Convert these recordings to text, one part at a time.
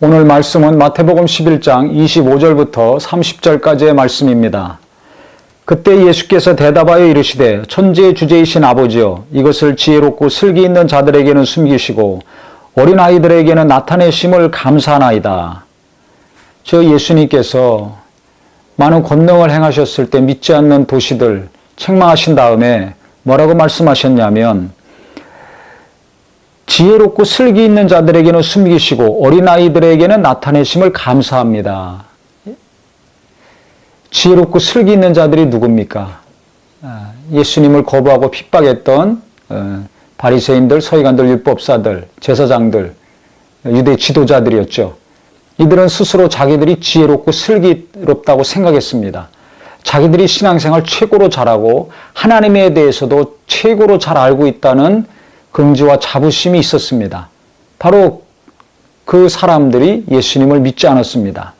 오늘 말씀은 마태복음 11장 25절부터 30절까지의 말씀입니다. 그때 예수께서 대답하여 이르시되 천지의 주제이신 아버지여 이것을 지혜롭고 슬기 있는 자들에게는 숨기시고 어린아이들에게는 나타내심을 감사하나이다. 저 예수님께서 많은 권능을 행하셨을 때 믿지 않는 도시들 책망하신 다음에 뭐라고 말씀하셨냐면 지혜롭고 슬기 있는 자들에게는 숨기시고 어린아이들에게는 나타내심을 감사합니다. 지혜롭고 슬기 있는 자들이 누굽니까? 예수님을 거부하고 핍박했던 바리새인들, 서기관들, 율법사들, 제사장들, 유대 지도자들이었죠. 이들은 스스로 자기들이 지혜롭고 슬기롭다고 생각했습니다. 자기들이 신앙생활 최고로 잘하고 하나님에 대해서도 최고로 잘 알고 있다는 긍지와 자부심이 있었습니다. 바로 그 사람들이 예수님을 믿지 않았습니다.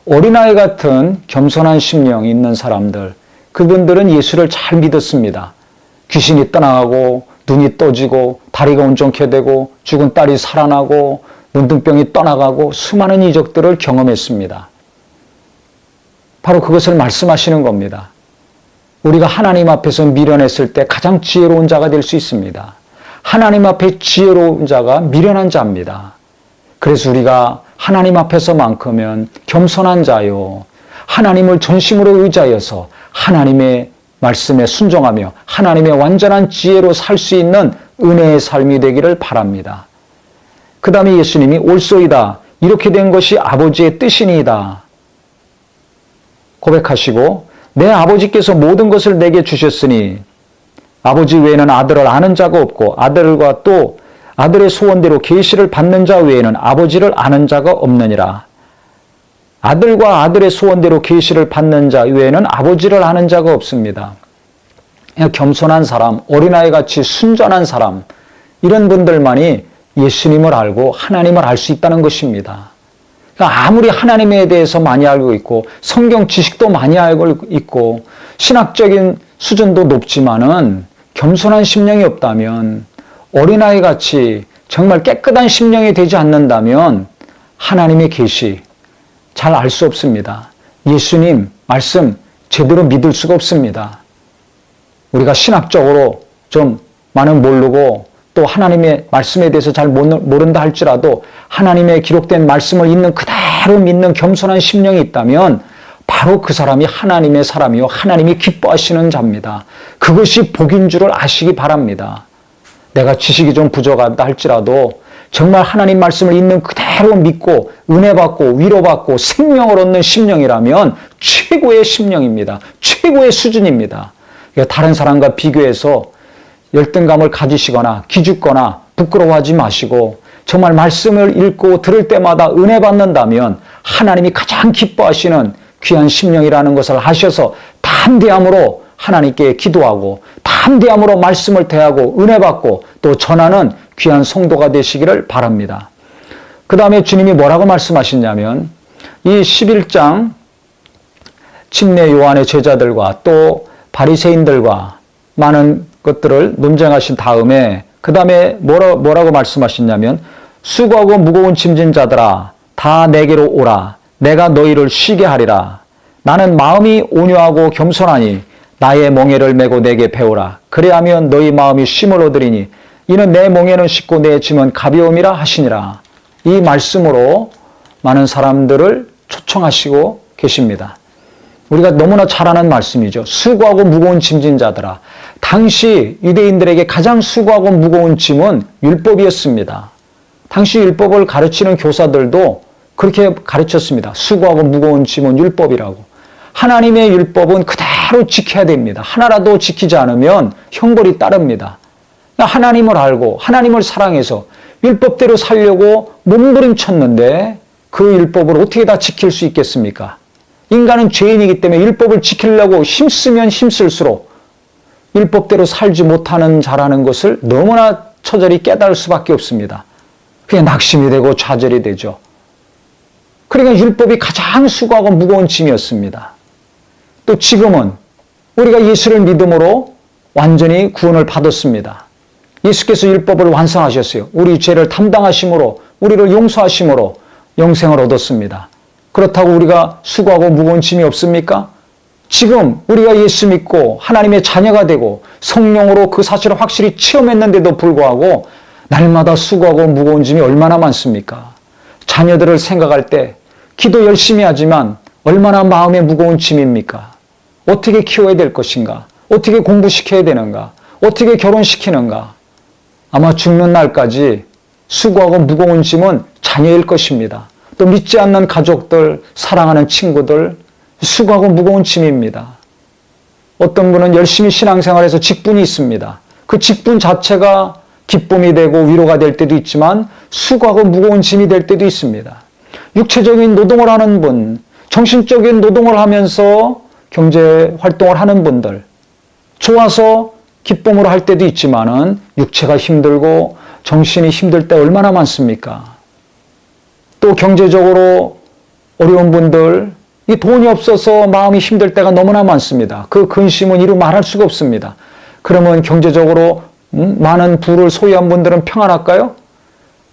어린아이 같은 겸손한 심령이 있는 사람들, 그분들은 예수를 잘 믿었습니다. 귀신이 떠나가고 눈이 떠지고 다리가 온전케 되고 죽은 딸이 살아나고 문둥병이 떠나가고 수많은 이적들을 경험했습니다. 바로 그것을 말씀하시는 겁니다. 우리가 하나님 앞에서 미련했을 때 가장 지혜로운 자가 될 수 있습니다. 하나님 앞에 지혜로운 자가 미련한 자입니다. 그래서 우리가 하나님 앞에서만큼은 겸손한 자요. 하나님을 전심으로 의지하여서 하나님의 말씀에 순종하며 하나님의 완전한 지혜로 살 수 있는 은혜의 삶이 되기를 바랍니다. 그 다음에 예수님이 옳소이다. 이렇게 된 것이 아버지의 뜻이니이다. 고백하시고 내 아버지께서 모든 것을 내게 주셨으니 아버지 외에는 아들을 아는 자가 없고 아들과 또 아들의 소원대로 계시를 받는 자 외에는 아버지를 아는 자가 없느니라. 아들과 아들의 소원대로 계시를 받는 자 외에는 아버지를 아는 자가 없습니다. 겸손한 사람, 어린아이같이 순전한 사람, 이런 분들만이 예수님을 알고 하나님을 알 수 있다는 것입니다. 그러니까 아무리 하나님에 대해서 많이 알고 있고 성경 지식도 많이 알고 있고 신학적인 수준도 높지만은 겸손한 심령이 없다면 어린아이같이 정말 깨끗한 심령이 되지 않는다면 하나님의 계시 잘 알 수 없습니다. 예수님 말씀 제대로 믿을 수가 없습니다. 우리가 신학적으로 좀 많은 모르고 또 하나님의 말씀에 대해서 잘 모른다 할지라도 하나님의 기록된 말씀을 있는 그대로 믿는 겸손한 심령이 있다면 바로 그 사람이 하나님의 사람이요 하나님이 기뻐하시는 자입니다. 그것이 복인 줄을 아시기 바랍니다. 내가 지식이 좀 부족하다 할지라도 정말 하나님 말씀을 있는 그대로 믿고 은혜 받고 위로받고 생명을 얻는 심령이라면 최고의 심령입니다. 최고의 수준입니다. 다른 사람과 비교해서 열등감을 가지시거나 기죽거나 부끄러워하지 마시고 정말 말씀을 읽고 들을 때마다 은혜 받는다면 하나님이 가장 기뻐하시는 귀한 심령이라는 것을 아셔서 담대함으로 하나님께 기도하고 담대함으로 말씀을 대하고 은혜 받고 또 전하는 귀한 성도가 되시기를 바랍니다. 그 다음에 주님이 뭐라고 말씀하시냐면 이 11장 침례 요한의 제자들과 또 바리새인들과 많은 것들을 논쟁하신 다음에 그 다음에 뭐라고 말씀하시냐면 수고하고 무거운 짐진 자들아 다 내게로 오라. 내가 너희를 쉬게 하리라. 나는 마음이 온유하고 겸손하니 나의 멍에를 메고 내게 배우라. 그래야면 너희 마음이 쉼을 얻으리니 이는 내 멍에는 쉽고 내 짐은 가벼움이라 하시니라. 이 말씀으로 많은 사람들을 초청하시고 계십니다. 우리가 너무나 잘 아는 말씀이죠. 수고하고 무거운 짐진 자들아. 당시 유대인들에게 가장 수고하고 무거운 짐은 율법이었습니다. 당시 율법을 가르치는 교사들도 그렇게 가르쳤습니다. 수고하고 무거운 짐은 율법이라고. 하나님의 율법은 그대로 지켜야 됩니다. 하나라도 지키지 않으면 형벌이 따릅니다. 하나님을 알고 하나님을 사랑해서 율법대로 살려고 몸부림쳤는데 그 율법을 어떻게 다 지킬 수 있겠습니까? 인간은 죄인이기 때문에 율법을 지키려고 힘쓰면 힘쓸수록 율법대로 살지 못하는 자라는 것을 너무나 처절히 깨달을 수밖에 없습니다. 그게 낙심이 되고 좌절이 되죠. 그러니까 율법이 가장 수고하고 무거운 짐이었습니다. 또 지금은 우리가 예수를 믿음으로 완전히 구원을 받았습니다. 예수께서 율법을 완성하셨어요. 우리 죄를 담당하심으로 우리를 용서하심으로 영생을 얻었습니다. 그렇다고 우리가 수고하고 무거운 짐이 없습니까? 지금 우리가 예수 믿고 하나님의 자녀가 되고 성령으로 그 사실을 확실히 체험했는데도 불구하고 날마다 수고하고 무거운 짐이 얼마나 많습니까? 자녀들을 생각할 때 기도 열심히 하지만 얼마나 마음에 무거운 짐입니까? 어떻게 키워야 될 것인가? 어떻게 공부시켜야 되는가? 어떻게 결혼시키는가? 아마 죽는 날까지 수고하고 무거운 짐은 자녀일 것입니다. 또 믿지 않는 가족들, 사랑하는 친구들, 수고하고 무거운 짐입니다. 어떤 분은 열심히 신앙생활에서 직분이 있습니다. 그 직분 자체가 기쁨이 되고 위로가 될 때도 있지만 수고하고 무거운 짐이 될 때도 있습니다. 육체적인 노동을 하는 분, 정신적인 노동을 하면서 경제 활동을 하는 분들, 좋아서 기쁨으로 할 때도 있지만은 육체가 힘들고 정신이 힘들 때 얼마나 많습니까? 또 경제적으로 어려운 분들, 이 돈이 없어서 마음이 힘들 때가 너무나 많습니다. 그 근심은 이루 말할 수가 없습니다. 그러면 경제적으로 많은 부를 소유한 분들은 평안할까요?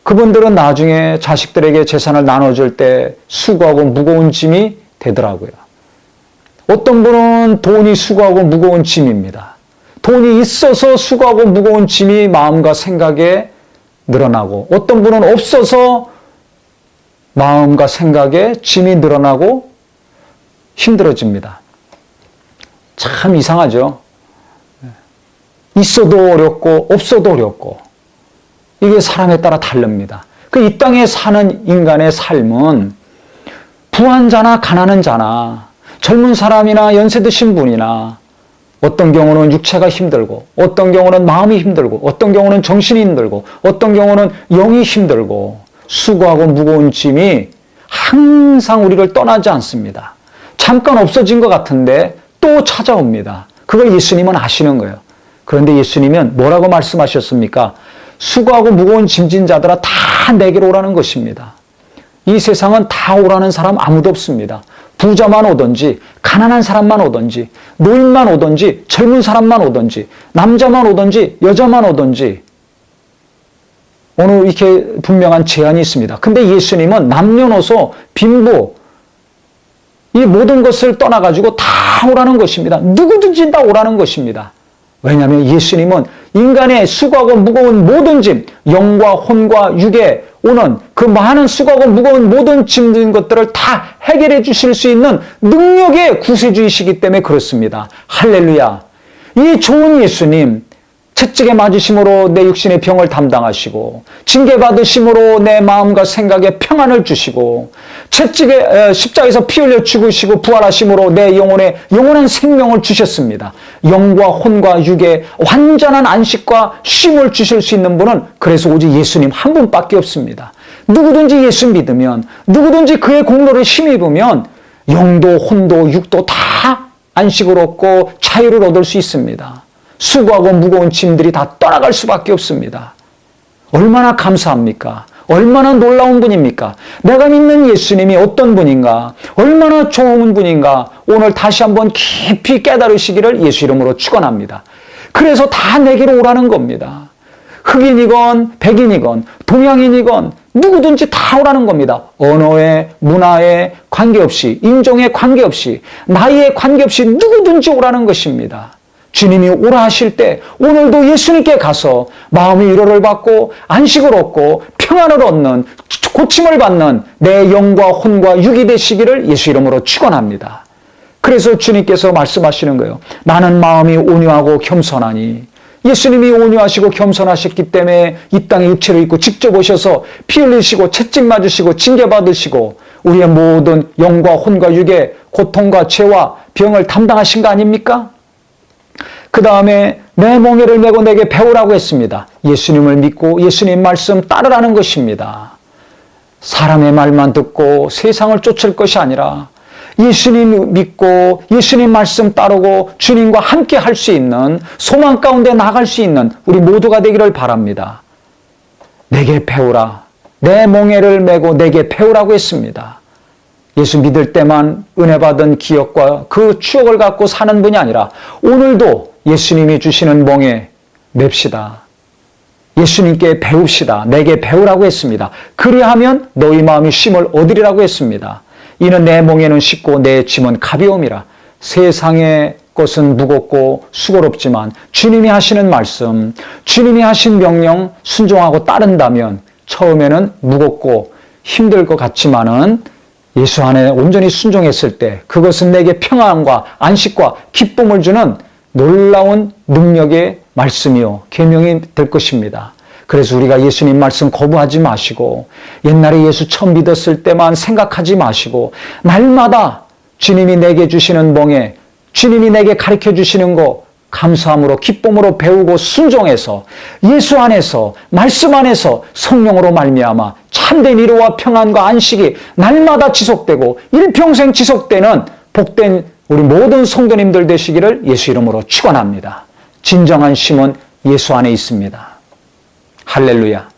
그분들은 나중에 자식들에게 재산을 나눠줄 때 수고하고 무거운 짐이 되더라고요. 어떤 분은 돈이 수고하고 무거운 짐입니다. 돈이 있어서 수고하고 무거운 짐이 마음과 생각에 늘어나고 어떤 분은 없어서 마음과 생각에 짐이 늘어나고 힘들어집니다. 참 이상하죠. 있어도 어렵고 없어도 어렵고 이게 사람에 따라 다릅니다. 그 이 땅에 사는 인간의 삶은 부한 자나 가난한 자나 젊은 사람이나 연세 드신 분이나 어떤 경우는 육체가 힘들고 어떤 경우는 마음이 힘들고 어떤 경우는 정신이 힘들고 어떤 경우는 영이 힘들고 수고하고 무거운 짐이 항상 우리를 떠나지 않습니다. 잠깐 없어진 것 같은데 또 찾아옵니다. 그걸 예수님은 아시는 거예요. 그런데 예수님은 뭐라고 말씀하셨습니까? 수고하고 무거운 짐진 자들아 다 내게로 오라는 것입니다. 이 세상은 다 오라는 사람 아무도 없습니다. 부자만 오든지 가난한 사람만 오든지 노인만 오든지 젊은 사람만 오든지 남자만 오든지 여자만 오든지 어느 이렇게 분명한 제한이 있습니다. 근데 예수님은 남녀노소 빈부 이 모든 것을 떠나가지고 다 오라는 것입니다. 누구든지 다 오라는 것입니다. 왜냐하면 예수님은 인간의 수고하고 무거운 모든 짐, 영과 혼과 육에 오는 그 많은 수고하고 무거운 모든 짐진 것들을 다 해결해 주실 수 있는 능력의 구세주이시기 때문에 그렇습니다. 할렐루야. 이 좋은 예수님, 채찍에 맞으심으로 내 육신의 병을 담당하시고 징계받으심으로 내 마음과 생각에 평안을 주시고 채찍에 십자가에서 피 흘려 죽으시고 부활하심으로 내 영혼에 영원한 생명을 주셨습니다. 영과 혼과 육에 완전한 안식과 쉼을 주실 수 있는 분은 그래서 오직 예수님 한 분밖에 없습니다. 누구든지 예수 믿으면 누구든지 그의 공로를 힘입으면 영도 혼도 육도 다 안식을 얻고 자유를 얻을 수 있습니다. 수고하고 무거운 짐들이 다 떠나갈 수밖에 없습니다. 얼마나 감사합니까? 얼마나 놀라운 분입니까? 내가 믿는 예수님이 어떤 분인가? 얼마나 좋은 분인가? 오늘 다시 한번 깊이 깨달으시기를 예수 이름으로 축원합니다. 그래서 다 내게로 오라는 겁니다. 흑인이건 백인이건 동양인이건 누구든지 다 오라는 겁니다. 언어에 문화에 관계없이 인종에 관계없이 나이에 관계없이 누구든지 오라는 것입니다. 주님이 오라 하실 때 오늘도 예수님께 가서 마음의 위로를 받고 안식을 얻고 평안을 얻는 고침을 받는 내 영과 혼과 육이 되시기를 예수 이름으로 축원합니다. 그래서 주님께서 말씀하시는 거예요. 나는 마음이 온유하고 겸손하니 예수님이 온유하시고 겸손하셨기 때문에 이 땅에 육체를 입고 직접 오셔서 피 흘리시고 채찍 맞으시고 징계받으시고 우리의 모든 영과 혼과 육의 고통과 죄와 병을 담당하신 거 아닙니까? 그 다음에 내 멍에를 메고 내게 배우라고 했습니다. 예수님을 믿고 예수님 말씀 따르라는 것입니다. 사람의 말만 듣고 세상을 쫓을 것이 아니라 예수님 믿고 예수님 말씀 따르고 주님과 함께 할 수 있는 소망 가운데 나갈 수 있는 우리 모두가 되기를 바랍니다. 내게 배우라. 내 멍에를 메고 내게 배우라고 했습니다. 예수 믿을 때만 은혜 받은 기억과 그 추억을 갖고 사는 분이 아니라 오늘도 예수님이 주시는 멍에 맵시다. 예수님께 배웁시다. 내게 배우라고 했습니다. 그리하면 너희 마음이 쉼을 얻으리라고 했습니다. 이는 내 멍에는 쉽고 내 짐은 가벼움이라. 세상의 것은 무겁고 수고롭지만 주님이 하시는 말씀, 주님이 하신 명령 순종하고 따른다면 처음에는 무겁고 힘들 것 같지만은 예수 안에 온전히 순종했을 때 그것은 내게 평안과 안식과 기쁨을 주는 놀라운 능력의 말씀이요 계명이 될 것입니다. 그래서 우리가 예수님 말씀 거부하지 마시고 옛날에 예수 처음 믿었을 때만 생각하지 마시고 날마다 주님이 내게 주시는 멍에 주님이 내게 가르쳐 주시는 거 감사함으로 기쁨으로 배우고 순종해서 예수 안에서 말씀 안에서 성령으로 말미암아 참된 위로와 평안과 안식이 날마다 지속되고 일평생 지속되는 복된 우리 모든 성도님들 되시기를 예수 이름으로 축원합니다. 진정한 쉼은 예수 안에 있습니다. 할렐루야.